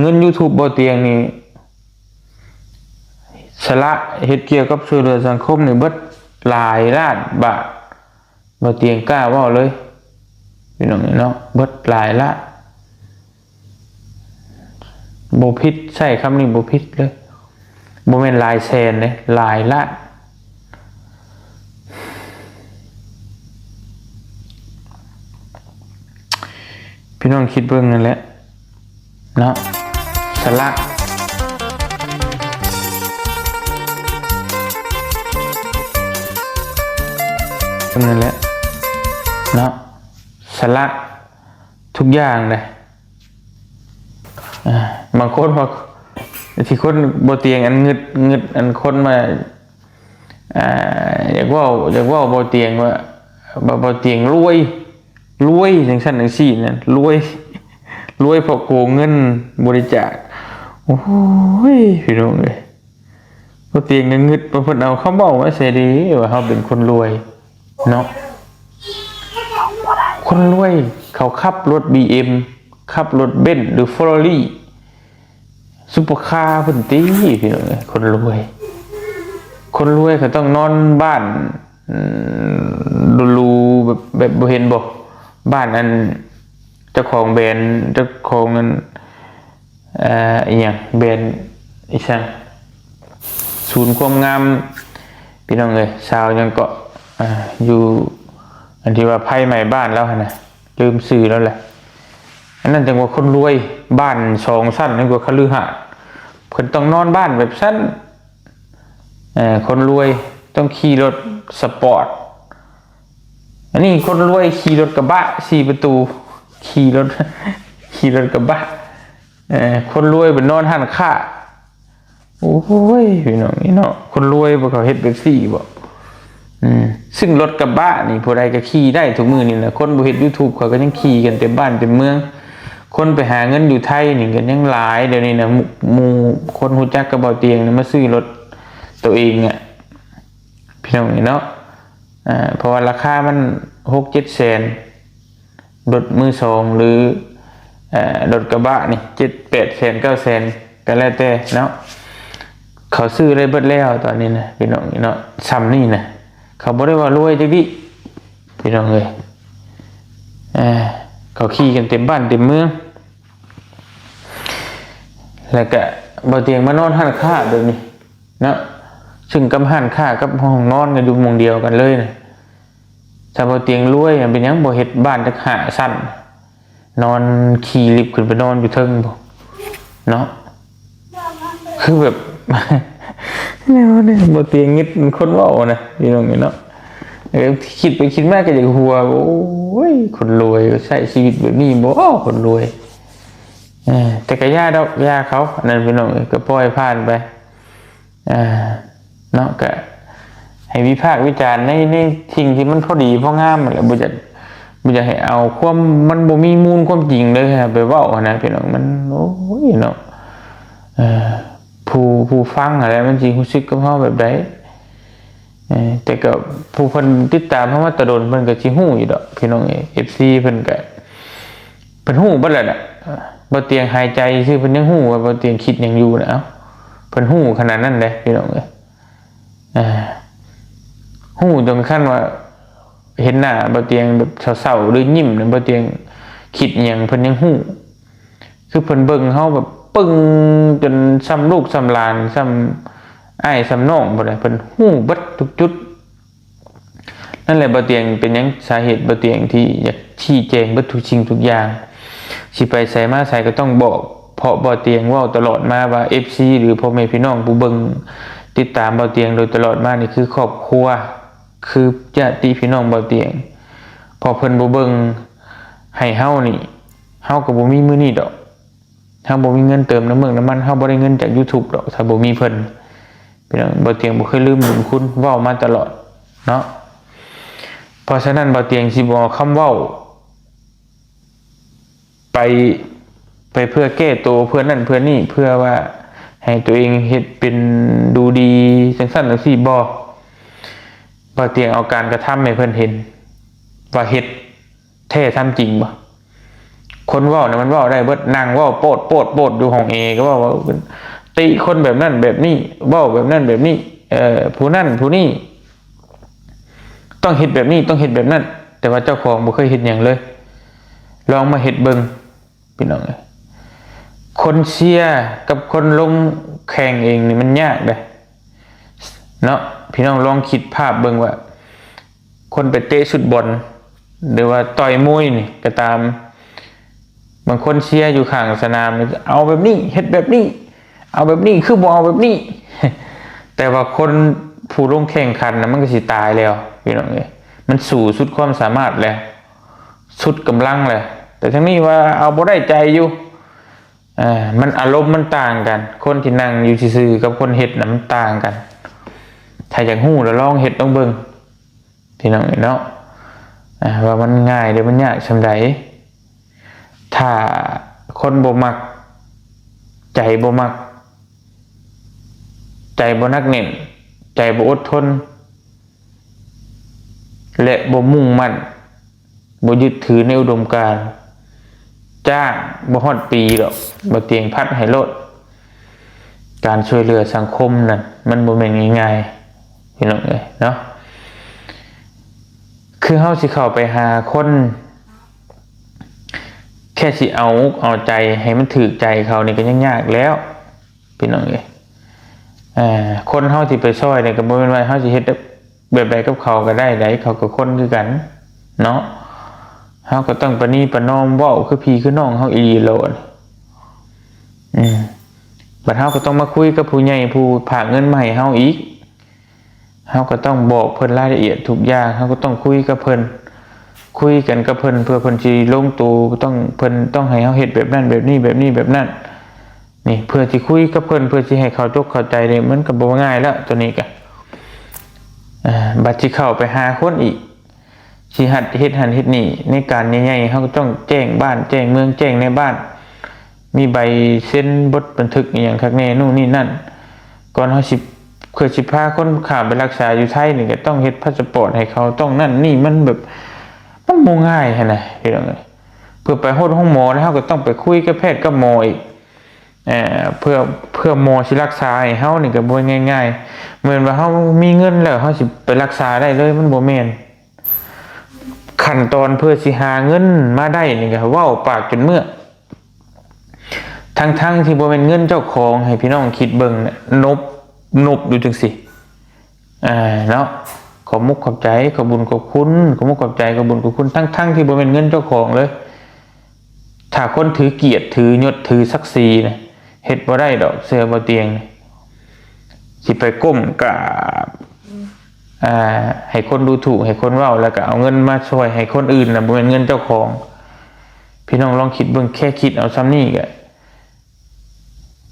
เงิน YouTube บ่เตียงนี่สละเฮ็ดเกี่ยวกับช่วยเหลือสังคมนี่เบิดหลายล้านบาทบ่เตียงกล้าเว้าเลยพี่น้องเนาะเบิดหลายล้านบ่ผิดใช่คำนี้บ่ผิดเลยบ่แม่นหลายแสนเด้หลายล้านพี่น้องคิดเบิ่งนั่นแหละเนาะสละนั่นแหละเนาะสละทุกอย่างเลยบางคนบอกที่คนบ่เตียงอันเงึดอันคนมาอยากว่าบ่เตียงว่าบ่เตียงรวยจังซั่นจังซี่นั่นรวยเพราะโกงเงินบริจาคโอ้ยพี่น้องเอ้ยบ่เตียงเงึดเพิ่นเอาคำเว้ามาใส่ดีว่าเฮาเป็นคนรวยเนาะคนรวยเขาขับรถ BM ขับรถเบนซ์หรือ Ferrari ซุปเปอร์คาร์เพิ่นติพี่น้องคนรวยเขาต้องนอนบ้านดูแบบบ่เห็นบ่บ้านอันเจ้าของแบรนด์เจ้าของเงินอีหยังแบรนด์อีซั่นศูนย์ความงามพี่น้องเอ้ยชาวยังเกาะอยู่อันที่ว่าไพ่ใหม่บ้านแล้วนะลืมซื้อแล้วแหละอันนั้นจังว่าคนรวยบ้าน2ชั้นนั่นกว่าคฤหาสน์เพิ่นต้องนอนบ้านแบบชั้นคนรวยต้องขี่รถสปอร์ตอันนี้คนรวยขี่รถกระบะ4ประตูขี่รถกระบะคนรวยเป็นนอนหันค่าโอ้ยพี่น้องนี่เนาะคนรวยบ่เขาเฮ็ดแบบซี่บ่ซึ่งรถกระบะนี่ผู้ใดก็ขี่ได้ทุกมื้อนี่แหละคนบ่เฮ็ด YouTube เขาก็ยังขี่กันเต็มบ้านเต็มเมืองคนไปหาเงินอยู่ไทยนี่ก็ยังหลายเดี๋ยวนี้นะหมู่คนฮู้จักกับเบาเตียงนี่มาซื้อรถตัวเองอ่ะพี่น้องนี่เนาะเพราะว่าราคามัน 6-7 แสนรถมือสองหรือรถกระบะนี่ 7-8 แสน 9 แสนก็แล้วแต่เนาะเขาซื้อได้เบิดแล้วตอนนี้นะพี่น้องนี่เนาะซ้ำนี่นะเขาบ่ได้ว่ารวยจังดิพี่น้องเอ้ยเขาขี่กันเต็มบ้านเต็มเมืองแล้วก็บ่เตียงมานอนหันค่าเดี๋ยวนี้นะซึ่งกับหันค่ากับห้องนอนกันอยู่มุมเดียวกันเลยนะถ้าบ่เตียงรวยเป็นหยังบ่เฮ็ดบ้านจักหาสั้นนอนขี่ลิฟต์ขึ้นไปนอนอยู่เทิงบ่เนาะคือแบบแนวนี้บ่เตียงงิดคนเว้านะพี่น้องนี่เนาะคิดไปคิดมาก็อยากหัวโอ้ยคนรวยใช้ชีวิตแบบนี้บ่คนรวยแต่ก็ย่าดอกย่าเขานั่นพี่น้องก็ปล่อยผ่านไปเนาะก็ให้วิพากษ์วิจารณ์ในสิ่งที่มันพอดีพองามแหละบ่อยากให้เอาความมันบ่มีมูลความจริงเลยไปเว้านะพี่น้องมันโอ้ยเนาะผู้ฟังอะไรมันสิรู้สึกกับเฮาแบบใดแต่ก็ผู้เพิ่นติดตามเฮามาตะโดนเพิ่นก็สิฮู้อยู่ดอกพี่น้อง FC เพิ่นก็เพิ่นฮู้เบิดแหละน่ะบ่เตียงหายใจซื่อเพิ่นยังฮู้ว่าบ่เตียงคิดหยังอยู่นะเอ้าเพิ่นฮู้ขนาดนั้นเด้พี่น้องฮู้จนขั้นว่าเห็นหน้าบ่เตียงแบบเศร้าๆหรือยิ้มน่ะบ่เตียงคิดหยังเพิ่นยังฮู้คือเพิ่นเบิ่งเฮาแบบปึ้งจนซ้ำลูกซ้ำหลานซ้ำอ้ายซ้ำน้องบ่ได้เพิ่นฮู้เบิดทุกจุดนั่นแหละบ่เตียงเป็นหยังสาเหตุบ่เตียงที่อยากชี้แจงเบิดทุกสิ่งทุกอย่างสิไปไสมาไสก็ต้องบอกเพราะบ่เตียงเว้าตลอดมาว่า FC หรือพ่อแม่พี่น้องผู้เบิ่งติดตามบ่เตียงโดยตลอดมานี่คือครอบครัวคือญาติพี่น้องบ่เตียงพอเพิ่นบ่เบิ่งให้เฮานี่เฮาก็บ่มีมื้อนี้ดอกเฮาบ่มีเงินเติมน้ำมันเฮาบ่ได้เงินจาก YouTube ดอกถ้าบ่มีเพิ่นพี่น้องบ่เตียงบ่เคยลืมบุญคุณเว้ามาตลอดเนาะเพราะฉะนั้นบ่เตียงสิบ่เอาคำเว้าไปเพื่อแก้ตัวเพื่อนั่นเพื่อนี่เพื่อว่าให้ตัวเองเฮ็ดเป็นดูดีจังซั่นจังซี่บ่เตียงเอาการกระทำให้เพิ่นเห็นว่าเฮ็ดแท้ทำจริงบ่ คนเว้าเนี่ยมันเว้าได้เบิดนั่งเว้าโปดโปดโปดอยู่ห้องเอก็เว้าติคนแบบนั้นแบบนี้เว้าแบบนั้นแบบนี้ผู้นั่นผู้นี่ต้องเฮ็ดแบบนี้ต้องเฮ็ดแบบนั้นแต่ว่าเจ้าของบ่เคยเฮ็ดหยังเลยลองมาเฮ็ดเบิ่งพี่น้องเอ้ยคนเชียร์กับคนลงแข่งเองนี่มันยากเด้เนาะพี่น้องลองคิดภาพเบิ่งว่าคนไปเตะฟุตบอลหรือว่าต่อยมวยนี่ก็ตามบางคนเชียร์อยู่ข้างสนามเอาแบบนี้เฮ็ดแบบนี้เอาแบบนี้คือบ่เอาแบบนี้ แต่ว่าคนผู้ลงแข่งขันนะมันก็สิตายแล้วพี่น้องเอ้ยมันสู่สุดความสามารถแล้วสุดกำลังเลยแต่ทั้งนี้ว่าเอาบ่ได้ใจอยู่มันอารมณ์มันต่างกันคนที่นั่งอยู่ซื่อๆกับคนเฮ็ดน่ะมันต่างกันถ้าอยากฮู้แล้วลองเฮ็ดต้องเบิ่งพี่น้องเนาะว่ามันง่ายหรือมันยากส่ำใดถ้าคนบ่มักใจบ่มักใจบ่นักแน่นใจบ่อดทนและบ่มุ่งมั่นบ่ยึดถือในอุดมการณ์จ้างบ่ฮอดปีดอกบ่เตียงพัดให้โลดการช่วยเหลือสังคมนั่นมันบ่แม่นง่ายๆพี่น้องเอ้ยเนาะคือเฮาสิเข้าไปหาคนแค่สิเอาใจให้มันถูกใจเขานี่ก็ยังยากแล้วพี่น้องเอ้ยคนเฮาที่ไปช่วยเนี่ยก็บ่แม่นว่าเฮาสิเฮ็ดแบบใดกับเขาก็ได้ไดเขาก็คนคือกันเนาะเฮาก็ต้องประนีประนอมเว้าคือพี่คือน้องเฮาอีโลดบัดเฮาก็ต้องมาคุยกับผู้ใหญ่ผู้ฝากเงินมาให้เฮาอีกเฮาก็ต้องบอกเพิ่นรายละเอียดทุกอย่างเฮาก็ต้องคุยกับเพิ่นคุยกันกับเพิ่นเพื่อเพิ่นสิลงตัวต้องเพิ่นต้องให้เฮาเฮ็ดแบบนั้นแบบนี้แบบนี้แบบนั้นนี่เพื่อสิคุยกับเพิ่นเพื่อสิให้เขาจกเข้าใจนี่มันก็บ่ง่ายแล้วตัวนี้ก็บัดสิเข้าไปหาคนอีกสิหัดเฮ็ดหันเฮ็ดนี่ในการใหญ่ๆเฮาก็ต้องแจ้งบ้านแจ้งเมืองแจ้งในบ้านมีใบเซ็นบทบันทึกอหยังคักแน่นู่นนี่นั่นก่อนเฮาสิเคยสิพาคนข้ามไปรักษาอยู่ไทยนี่ก็ต้องเฮ็ดพาสปอร์ตให้เขาต้องนั่นนี่มันแบบมันบ่ง่ายหั่นน่ะพี่น้องเอ้ยเพื่อไปฮอดห้องหมอแล้วเฮาก็ต้องไปคุยกับแพทย์กับหมออีกเพื่อหมอสิรักษาให้เฮานี่ก็บ่ง่ายๆเหมือนว่าเฮามีเงินแล้วเฮาสิไปรักษาได้เลยมันบ่แม่นขั้นตอนเพื่อสิหาเงินมาได้นี่ก็เว้าปากจนเมื่อทั้งที่บ่เป็นเงินเจ้าของให้พี่น้องคิดเบิ่งเนี่ยนบอยู่จังซี่เนาะขอมุกขอบใจขอบุญขอบคุณขอมุกขอบใจขอบุญขอบคุณทั้งที่บ่เป็นเงินเจ้าของเลยถ้าคนถือเกียรติถือยศถือศักดิ์ศรีนะเฮ็ดบ่ได้ดอกเสื้อบ่เตียงสิไปก้มกราบให้คนดูถูกให้คนเว้าแล้วก็เอาเงินมาช่วยให้คนอื่นน่ะบ่เป็นเงินเจ้าของพี่น้องลองคิดเบิ่งแค่คิดเอาซ้ำนี่ก็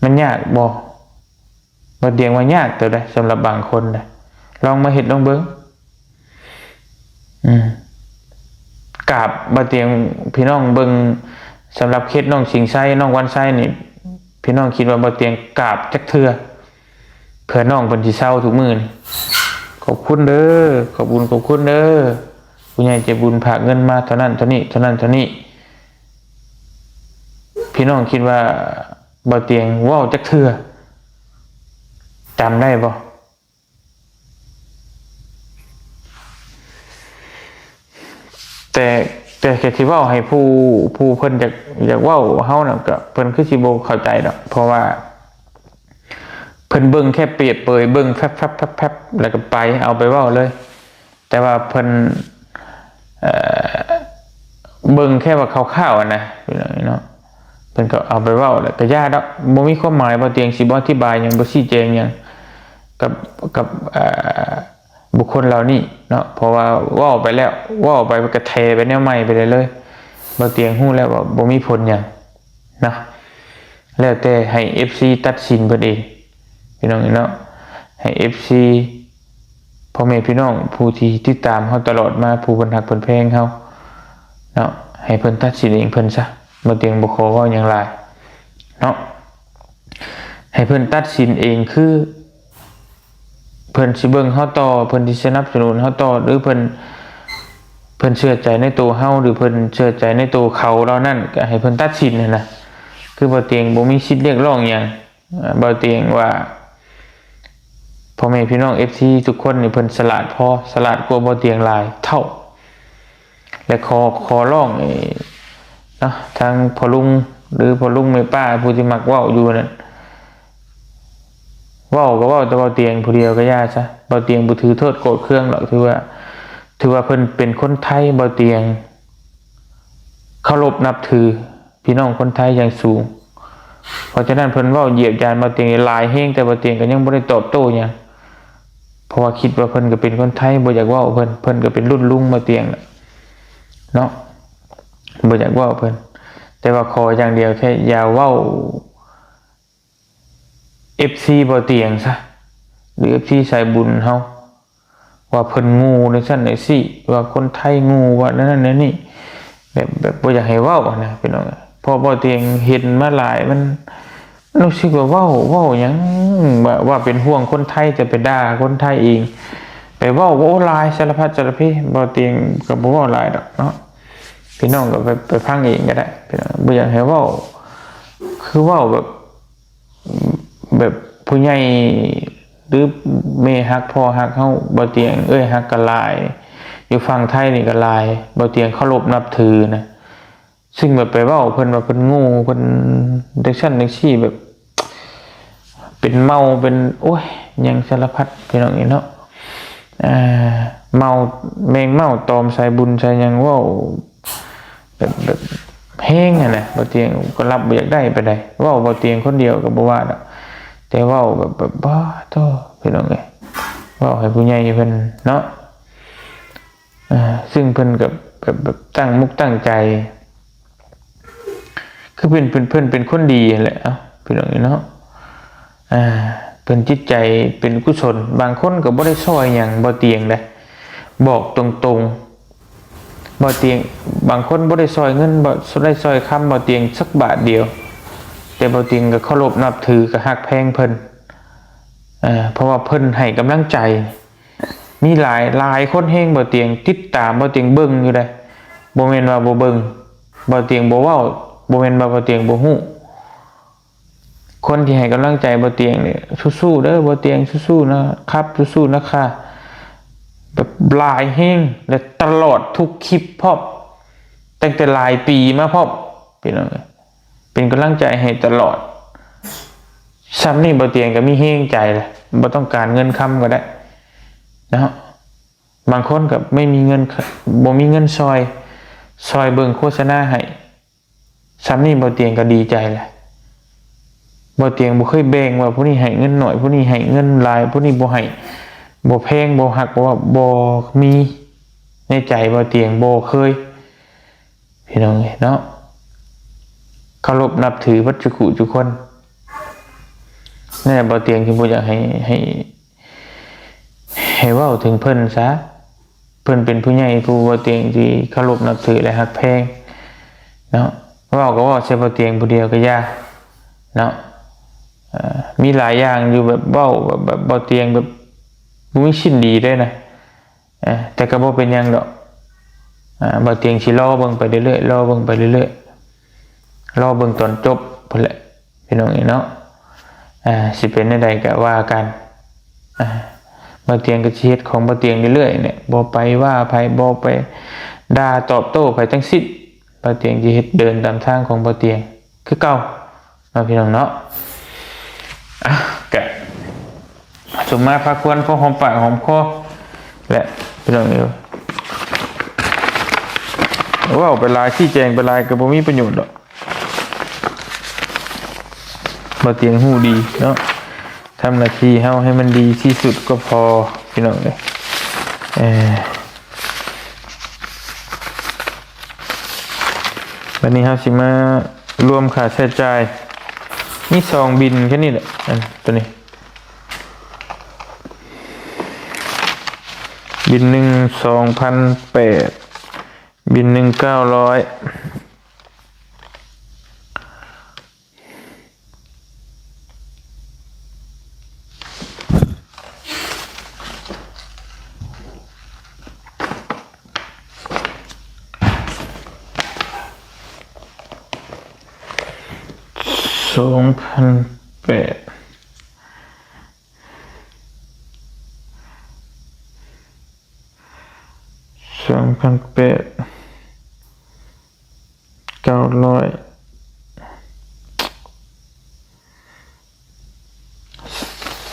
มันยากบ่เตียงว่ายากแต่ได้สำหรับบางคนนะลองมาเฮ็ดลองเบิ่งกราบบ่เตียงพี่น้องเบิ่งสำหรับเคสน้องสิงไส้น้องวันไส้นี่พี่น้องคิดว่าบ่เตียงกราบจักเทื่อเพื่อน้องเพิ่นสิเศร้าทุกมื้อขอบคุณเด้อขอบคุณขอบคุณเด้อผู้ใหญ่ใจบุญฝากเงินมาเท่านั้นเท่านี้เท่านั้นเท่านี้พี่น้องคิดว่าบ่เตียงเว้าจักเทื่อจำได้บ่แต่แค่ที่เว้าให้ผู้เพิ่นอยากเว้าเฮาน่ะก็เพิ่นคือสิบ่เข้าใจดอกเพราะว่าเพิ่นเบิ่งแค่เปรียบเปยเบิ่งแฟบๆๆแล้วก็ไปเอาไปเว้าเลยแต่ว่าเพิ่นเบิ่งแค่ว่าคร่าวๆนะเนาะเพิ่นก็เอาไปเว้าแล้วก็ย่าดอกบ่มีความหมายบ่เตียงสิบ่อธิบายหยังบ่ชี้แจงหยังกับบุคคลเหล่านี้เนาะเพราะว่าเว้าไปแล้วเว้าไปก็เทไปแนวใหม่ไปเลยบ่เตียงฮู้แล้วว่าบ่มีผลหยังเนาะแล้วแต่ให้ FC ตัดสินเพิ่นเองพี่น้องเนาะให้ FC พ่อแม่พี่น้องผู้ที่ติดตามเฮาตลอดมาผู้เพิ่นฮักเพิ่นแพงเฮาเนาะให้เพิ่นตัดสินเองเพิ่นซะบ่เตียงบ่ขอเว้าหยังหลายเนาะให้เพิ่นตัดสินเองคือเพิ่นสิเบิ่งเฮาต่อเพิ่นสิสนับสนุนเฮาต่อหรือเพิ่น เพิ่นเชื่อใจในตัวเฮาหรือเพิ่นเชื่อใจในตัวเขาเรานั่นก็ให้เพิ่นตัดสินนะคือบ่เตียงบ่มีสิทธิ์เรียกร้องหยังบ่เตียงว่าพ่อแม่พี่น้อง FC ทุกคนนี่เพิ่นฉลาดพอฉลาดกว่าบ่เตียงหลายเท่าและขอร้องเนาะทางพ่อลุงหรือพ่อลุงแม่ป้าผู้ที่มักเว้าอยู่นั่นเว้าก็เว้าแต่บ่เตียงผู้เดียวก็ย่าซะบ่เตียงบ่ถือโทษโกรธเคืองหรอกถือว่าเพิ่นเป็นคนไทยบ่เตียงเคารพนับถือพี่น้องคนไทยอย่างสูงเพราะฉะนั้นเพิ่นเว้าเหยียดหยามบ่เตียงหลายแฮงแต่บ่เตียงก็ยังบ่ได้ตอบโต้หยังเพราะว่าคิดว่าเพิ่นก็เป็นคนไทยบ่อยากเว้าเพิ่นก็เป็นรุ่นลุงบ่เตียงเนาะบ่อยากเว้าเพิ่นแต่ว่าขออย่างเดียวแค่อย่าเว้า FC บ่เตียงซะหรือ FC สายบุญเฮาว่าเพิ่นงูในซั่นในซี่ว่าคนไทยงูว่านั่นนี่แบบบ่อยากให้เว้านะพี่น้องพอบ่เตียงเห็นมาหลายมันรู้สึกว่าเว้าหยังว่าเป็นห่วงคนไทยจะไปด่าคนไทยเองไปเว้าหลายสารพัดสารเพบ่เตียงก็บ่เว้าหลายดอกเนาะพี่น้องก็ไปฟังเองก็ได้พี่น้องบ่อยากให้เว้าคือเว้าแบบผู้ใหญ่หรือแม่ฮักพ่อฮักเฮาบ่เตียงฮักก็หลายอยู่ฝั่งไทยนี่ก็หลายบ่เตียงเคารพนับถือนะซึ่งแบบไปเว้าเพิ่นว่าเพิ่นโง่เพิ่นจังซั่นจังซี่แบบเป็นเมาเป็นโอ้ยหยังสารพัดพี่น้องนี่เนาะเมาแมงเมาตอมใส่บุญใส่หยังเว้าแบบแห้งนะบ่เตียงก็รับบ่อยากได้ไปได้เว้าบ่เตียงคนเดียวก็บ่ว่าดอกแต่เว้าแบบบ้าโตพี่น้องเอ้ยเว้าให้ผู้ใหญ่เพิ่นเนาะซึ่งเพิ่นก็แบบตั้งมุกตั้งใจคือเพิ่นเป็นคนดีแหละพี่น้องเนาะเป็นจิตใจเป็นกุศลบางคนก็บ่ได้ซอยหยังบ่เตียงได้บอกตรงๆบ่เตียงบางคนบ่ได้ซอยเงินบ่ได้ซอยคำบ่เตียงสักบาทเดียวแต่บ่เตียงก็เคารพนับถือก็ฮักแพงเพิ่นเพราะว่าเพิ่นให้กำลังใจมีหลายคนแฮงบ่เตียงติดตามบ่เตียงเบิ่งอยู่ได้บ่แม่นว่าบ่เบิ่งบ่เตียงบ่เว้าบ่แม่นว่าบ่เตียงบ่ฮู้คนที่ให้กำลังใจบ่เตียงนี่สู้ๆเด้อบ่เตียงสู้ๆนะครับสู้ๆนะคะแบบหลายแฮงและตลอดทุกคลิปพร้อมตั้งแต่หลายปีมาพร้อมพี่น้องเป็นกำลังใจให้ตลอดซ้ำนี่บ่เตียงก็มีแฮงใจแหละบ่ต้องการเงินค้ำก็ได้นะบางคนก็ไม่มีเงินบ่มีเงินซอยเบิ่งโฆษณาให้ซ้ำนี่บ่เตียงก็ดีใจแหละบ่เตียงบ่เคยแบ่งว่าผู้นี้ให้เงินหน่อยผู้นี้ให้เงินหลายผู้นี้บ่ให้บ่แพงบ่ฮักว่าบ่มีในใจบ่เตียงบ่เคยพี่น้องเนาะเคารพนับถือวัดทุกคนนี่บ่เตียงที่บ่อยากให้เว้าถึงเพิ่นซะเพิ่นเป็นผู้ใหญ่ผู้บ่เตียงที่เคารพนับถือและฮักแพงเนาะเว้าก็เว้าใส่บ่เตียงผู้เดียวก็ยากเนาะมีหลายอย่างอยู่แบบเว้าแบบบ่เตียงแบบบ่มีชิ้นดีได้นะแต่ก็บ่เป็นหยังดอกบ่เตียงสิรอเบิ่งไปเรื่อยๆรอเบิ่งไปเรื่อยๆรอเบิ่งตอนจบพุ่นแหละพี่น้องเนาะสิเป็นจังได๋ก็ว่ากันบ่เตียงก็สิเฮ็ดของบ่เตียงเรื่อยๆเนี่ยบ่ไปว่าไผบ่ไปด่าตอบโต้ไผทั้งสิ้นบ่เตียงสิเฮ็ดเดินตามทางของบ่เตียงคือเก่าเนาะพี่น้องเนาะก็สมมาพาควรพอหอมปากหอมคอและพี่น้องว้าวไปลายชี้แจงไปลายก็บ่มีประโยชน์ดอกบ่เตียงหูดีเนาะทำหน้าที่เฮาให้มันดีที่สุดก็พอพี่น้องวันนี้เฮาสิมารวมค่าใช้จ่ายมี2บินแค่นี้แหละตัวนี้บินหนึ่ง 2,800 บินหนึ่ง 900 2,800 900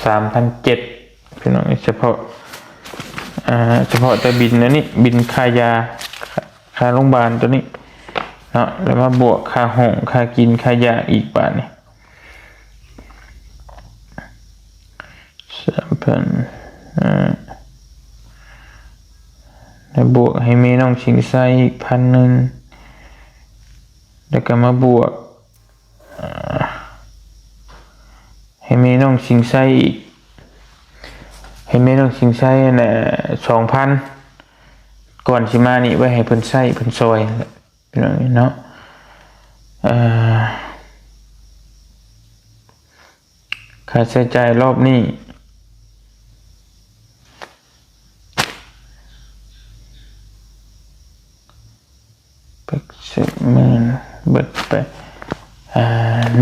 3,700พี่น้องเฉพาะแต่บินนะนี่บินค่ายาค่าโรงพยาบาลตัวนี้เนาะแล้วมาบวกค่าห้องค่ากินค่ายาอีกบาทนี่3,000แล้วบวกให้เมน้องชิงไส้อีก1,000แล้วก็มาบวกให้เมน้องชิงไส้อีกให้เมน้องชิงไส้น่ะ 2,000ก่อนสิมานี่ไว้ให้เพิ่นใช้เพิ่นซอยพี่น้องเนาะค่าใช้จ่ายรอบนี้10,000เบิดไป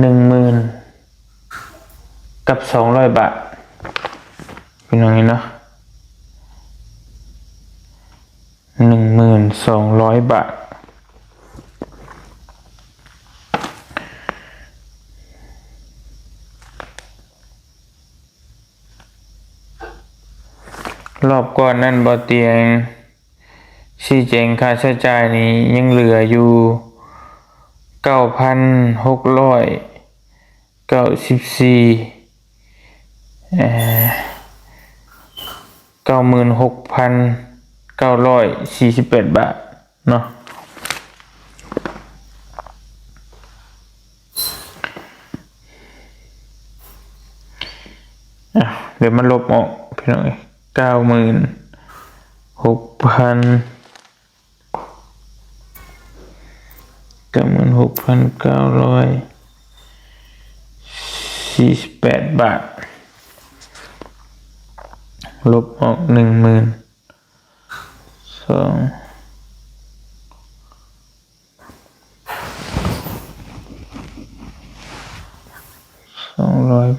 10,000กับ200 บาทพี่น้องเนาะ1,200 บาทรอบก่อนนั่นบ่เตียงชี้แจงค่าใช้จ่ายนี้ยังเหลืออยู่ 96,948 บาทเนาะเดี๋ยวมันลบออกพี่น้อง96,948 บาทลบออก200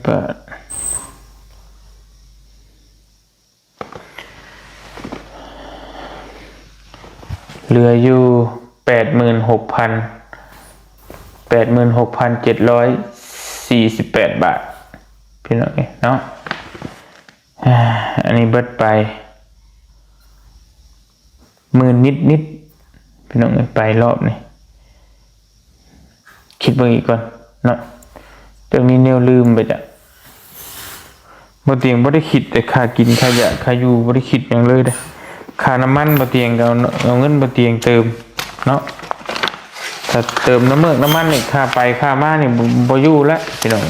บาทเหลืออยู่ 86,748 บาทพี่น้องเนาะอันนี้เบิดไป10,000นิดพี่น้องไปรอบนี้คิดเบิ่งอีกก่อนเนาะเรื่องนี้แนวลืมไปจ้ะบ่เตียงบ่ได้คิดแต่ค่ากินค่ายาค่าอยู่บ่ได้คิดหยังเลยเด้อค่าน้ำมันบ่เตียงก็เอาเงินบ่เตียงเติมเนาะถ้าเติมน้ำมันนี่ค่าไปค่ามานี่บ่อยู่แล้วพี่น้อง